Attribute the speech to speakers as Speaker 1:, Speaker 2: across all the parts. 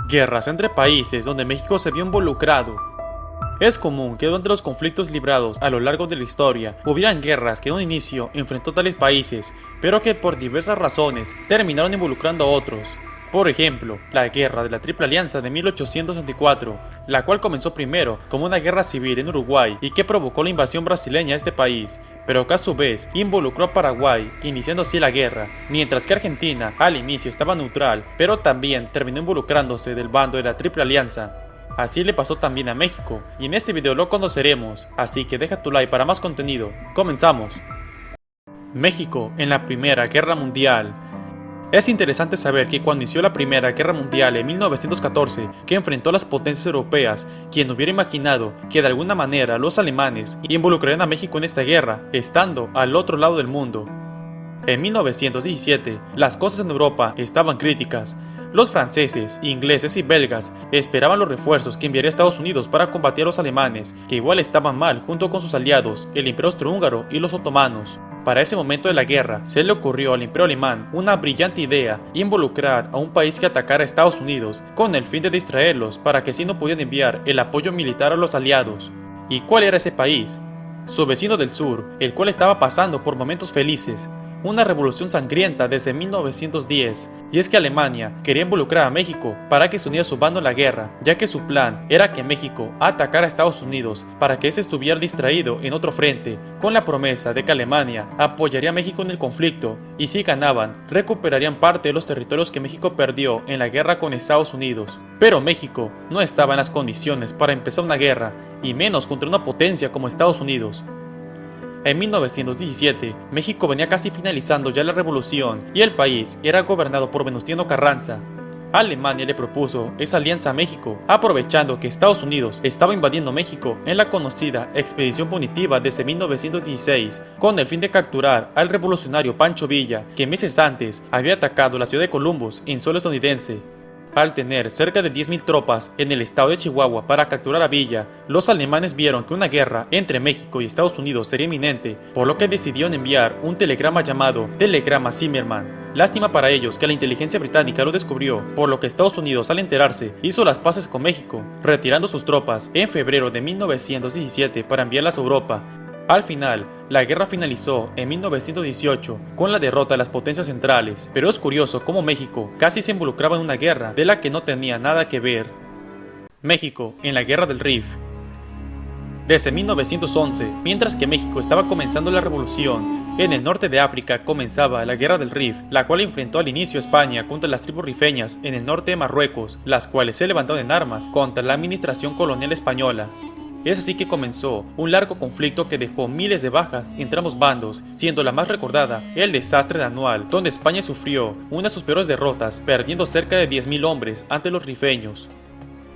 Speaker 1: Guerras entre países donde México se vio involucrado. Es común que durante los conflictos librados a lo largo de la historia hubieran guerras que en un inicio enfrentó tales países, pero que por diversas razones terminaron involucrando a otros. Por ejemplo, la Guerra de la Triple Alianza de 1864, la cual comenzó primero como una guerra civil en Uruguay y que provocó la invasión brasileña a este país, pero que a su vez involucró a Paraguay, iniciando así la guerra, mientras que Argentina al inicio estaba neutral, pero también terminó involucrándose del bando de la Triple Alianza. Así le pasó también a México, y en este video lo conoceremos, así que deja tu like para más contenido. ¡Comenzamos! México en la Primera Guerra Mundial. Es interesante saber que cuando inició la Primera Guerra Mundial en 1914, que enfrentó a las potencias europeas, quien hubiera imaginado que de alguna manera los alemanes involucrarían a México en esta guerra, estando al otro lado del mundo. En 1917, las cosas en Europa estaban críticas. Los franceses, ingleses y belgas esperaban los refuerzos que enviaría Estados Unidos para combatir a los alemanes, que igual estaban mal junto con sus aliados, el Imperio Austrohúngaro y los otomanos. Para ese momento de la guerra, se le ocurrió al Imperio Alemán una brillante idea: involucrar a un país que atacara a Estados Unidos, con el fin de distraerlos para que así no pudieran enviar el apoyo militar a los aliados. ¿Y cuál era ese país? Su vecino del sur, el cual estaba pasando por momentos felices. Una revolución sangrienta desde 1910, y es que Alemania quería involucrar a México para que se uniera a su bando en la guerra, ya que su plan era que México atacara a Estados Unidos para que éste estuviera distraído en otro frente, con la promesa de que Alemania apoyaría a México en el conflicto, y si ganaban, recuperarían parte de los territorios que México perdió en la guerra con Estados Unidos. Pero México no estaba en las condiciones para empezar una guerra, y menos contra una potencia como Estados Unidos. En 1917, México venía casi finalizando ya la revolución y el país era gobernado por Venustiano Carranza. Alemania le propuso esa alianza a México, aprovechando que Estados Unidos estaba invadiendo México en la conocida Expedición Punitiva desde 1916, con el fin de capturar al revolucionario Pancho Villa, que meses antes había atacado la ciudad de Columbus en suelo estadounidense. Al tener cerca de 10.000 tropas en el estado de Chihuahua para capturar a Villa, los alemanes vieron que una guerra entre México y Estados Unidos sería inminente, por lo que decidieron enviar un telegrama llamado Telegrama Zimmermann. Lástima para ellos que la inteligencia británica lo descubrió, por lo que Estados Unidos, al enterarse, hizo las paces con México, retirando sus tropas en febrero de 1917 para enviarlas a Europa. Al final, la guerra finalizó en 1918 con la derrota de las potencias centrales, pero es curioso cómo México casi se involucraba en una guerra de la que no tenía nada que ver. México en la Guerra del Rif. Desde 1911, mientras que México estaba comenzando la revolución, en el norte de África comenzaba la Guerra del Rif, la cual enfrentó al inicio a España contra las tribus rifeñas en el norte de Marruecos, las cuales se levantaron en armas contra la administración colonial española. Es así que comenzó un largo conflicto que dejó miles de bajas entre ambos bandos, siendo la más recordada el desastre de Anual, donde España sufrió una de sus peores derrotas, perdiendo cerca de 10.000 hombres ante los rifeños.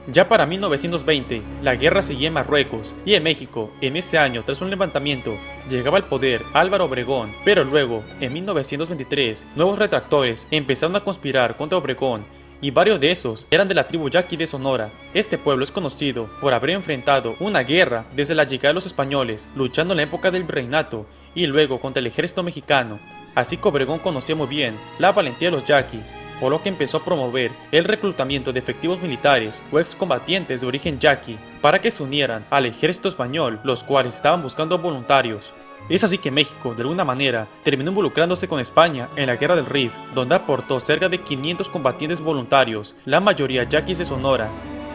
Speaker 1: Ya para 1920, la guerra seguía en Marruecos, y en México, en ese año tras un levantamiento, llegaba al poder Álvaro Obregón, pero luego, en 1923, nuevos retractores empezaron a conspirar contra Obregón, y varios de esos eran de la tribu Yaqui de Sonora. Este pueblo es conocido por haber enfrentado una guerra desde la llegada de los españoles, luchando en la época del virreinato y luego contra el ejército mexicano. Así que Obregón conocía muy bien la valentía de los yaquis, por lo que empezó a promover el reclutamiento de efectivos militares o excombatientes de origen yaqui para que se unieran al ejército español, los cuales estaban buscando voluntarios. Es así que México, de alguna manera, terminó involucrándose con España en la Guerra del Rif, donde aportó cerca de 500 combatientes voluntarios, la mayoría yaquis de Sonora.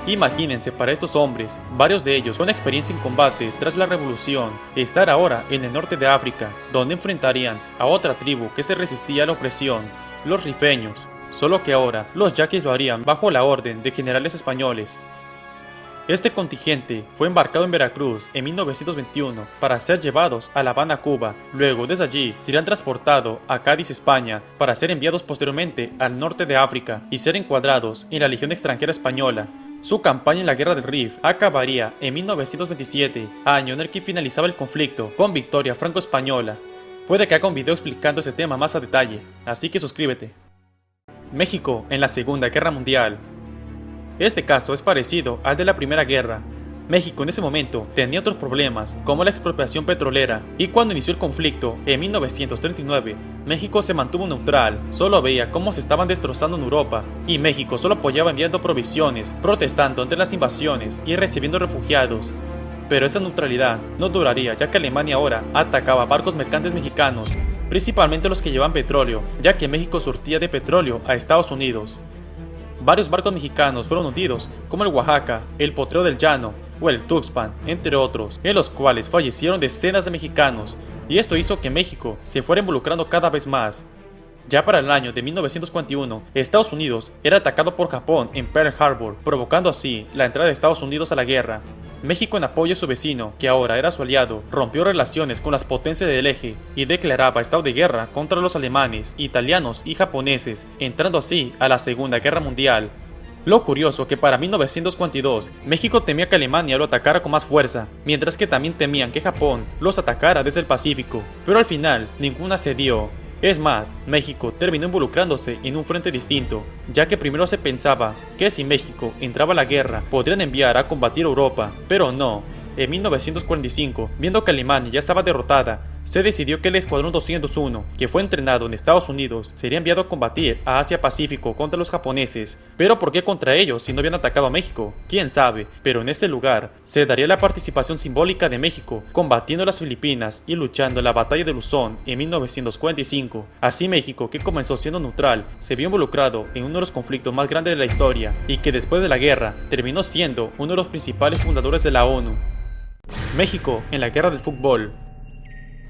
Speaker 1: Imagínense para estos hombres, varios de ellos con experiencia en combate tras la revolución, estar ahora en el norte de África, donde enfrentarían a otra tribu que se resistía a la opresión, los rifeños. Solo que ahora, los yaquis lo harían bajo la orden de generales españoles. Este contingente fue embarcado en Veracruz en 1921 para ser llevados a La Habana, Cuba. Luego desde allí serían transportados a Cádiz, España, para ser enviados posteriormente al norte de África y ser encuadrados en la Legión Extranjera Española. Su campaña en la Guerra del Rif acabaría en 1927, año en el que finalizaba el conflicto con victoria franco-española. Puede que haga un video explicando ese tema más a detalle, así que suscríbete. México en la Segunda Guerra Mundial. Este caso es parecido al de la Primera Guerra. México en ese momento tenía otros problemas, como la expropiación petrolera, y cuando inició el conflicto, en 1939, México se mantuvo neutral, solo veía cómo se estaban destrozando en Europa, y México solo apoyaba enviando provisiones, protestando ante las invasiones y recibiendo refugiados. Pero esa neutralidad no duraría, ya que Alemania ahora atacaba barcos mercantes mexicanos, principalmente los que llevaban petróleo, ya que México surtía de petróleo a Estados Unidos. Varios barcos mexicanos fueron hundidos, como el Oaxaca, el Potrero del Llano o el Tuxpan, entre otros, en los cuales fallecieron decenas de mexicanos, y esto hizo que México se fuera involucrando cada vez más. Ya para el año de 1941, Estados Unidos era atacado por Japón en Pearl Harbor, provocando así la entrada de Estados Unidos a la guerra. México, en apoyo a su vecino, que ahora era su aliado, rompió relaciones con las potencias del eje y declaraba estado de guerra contra los alemanes, italianos y japoneses, entrando así a la Segunda Guerra Mundial. Lo curioso que para 1942, México temía que Alemania lo atacara con más fuerza, mientras que también temían que Japón los atacara desde el Pacífico, pero al final ninguna se dio. Es más, México terminó involucrándose en un frente distinto, ya que primero se pensaba que si México entraba a la guerra podrían enviar a combatir a Europa, pero no. En 1945, viendo que Alemania ya estaba derrotada, se decidió que el Escuadrón 201, que fue entrenado en Estados Unidos, sería enviado a combatir a Asia-Pacífico contra los japoneses. ¿Pero por qué contra ellos si no habían atacado a México? ¿Quién sabe? Pero en este lugar se daría la participación simbólica de México, combatiendo a las Filipinas y luchando en la batalla de Luzón en 1945. Así México, que comenzó siendo neutral, se vio involucrado en uno de los conflictos más grandes de la historia y que después de la guerra terminó siendo uno de los principales fundadores de la ONU. México en la Guerra del Fútbol.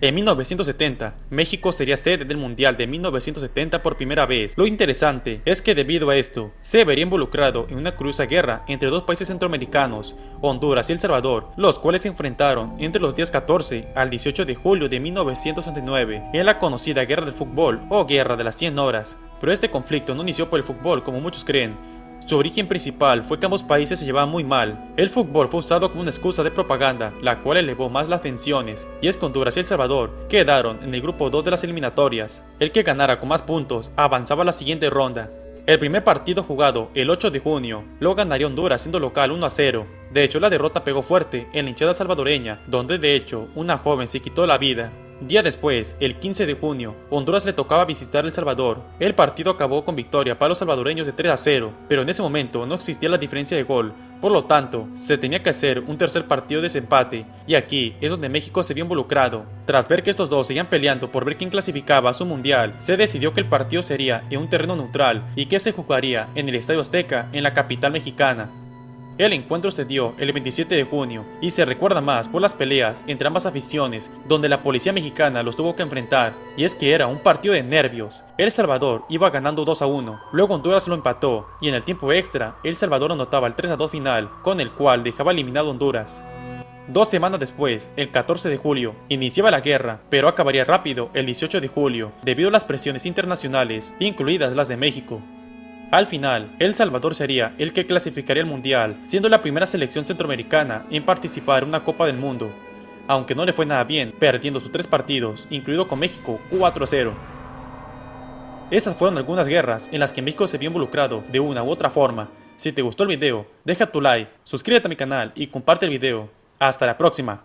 Speaker 1: En 1970, México sería sede del Mundial de 1970 por primera vez. Lo interesante es que debido a esto, se vería involucrado en una curiosa guerra entre dos países centroamericanos, Honduras y El Salvador, los cuales se enfrentaron entre los días 14 al 18 de julio de 1969 en la conocida Guerra del Fútbol o Guerra de las 100 horas. Pero este conflicto no inició por el fútbol como muchos creen. Su origen principal fue que ambos países se llevaban muy mal. El fútbol fue usado como una excusa de propaganda, la cual elevó más las tensiones, y es que Honduras y El Salvador quedaron en el grupo 2 de las eliminatorias. El que ganara con más puntos avanzaba a la siguiente ronda. El primer partido jugado el 8 de junio lo ganaría Honduras siendo local 1-0. De hecho, la derrota pegó fuerte en la hinchada salvadoreña, donde de hecho una joven se quitó la vida. Día después, el 15 de junio, Honduras le tocaba visitar El Salvador. El partido acabó con victoria para los salvadoreños de 3-0, pero en ese momento no existía la diferencia de gol, por lo tanto, se tenía que hacer un tercer partido de desempate, y aquí es donde México se vio involucrado. Tras ver que estos dos seguían peleando por ver quién clasificaba a su mundial, se decidió que el partido sería en un terreno neutral y que se jugaría en el Estadio Azteca en la capital mexicana. El encuentro se dio el 27 de junio y se recuerda más por las peleas entre ambas aficiones, donde la policía mexicana los tuvo que enfrentar, y es que era un partido de nervios. El Salvador iba ganando 2-1, luego Honduras lo empató, y en el tiempo extra, El Salvador anotaba el 3-2 final, con el cual dejaba eliminado a Honduras. 2 semanas después, el 14 de julio, iniciaba la guerra, pero acabaría rápido el 18 de julio, debido a las presiones internacionales, incluidas las de México. Al final, El Salvador sería el que clasificaría al Mundial, siendo la primera selección centroamericana en participar en una Copa del Mundo, aunque no le fue nada bien, perdiendo sus 3 partidos, incluido con México 4-0. Estas fueron algunas guerras en las que México se vio involucrado de una u otra forma. Si te gustó el video, deja tu like, suscríbete a mi canal y comparte el video. Hasta la próxima.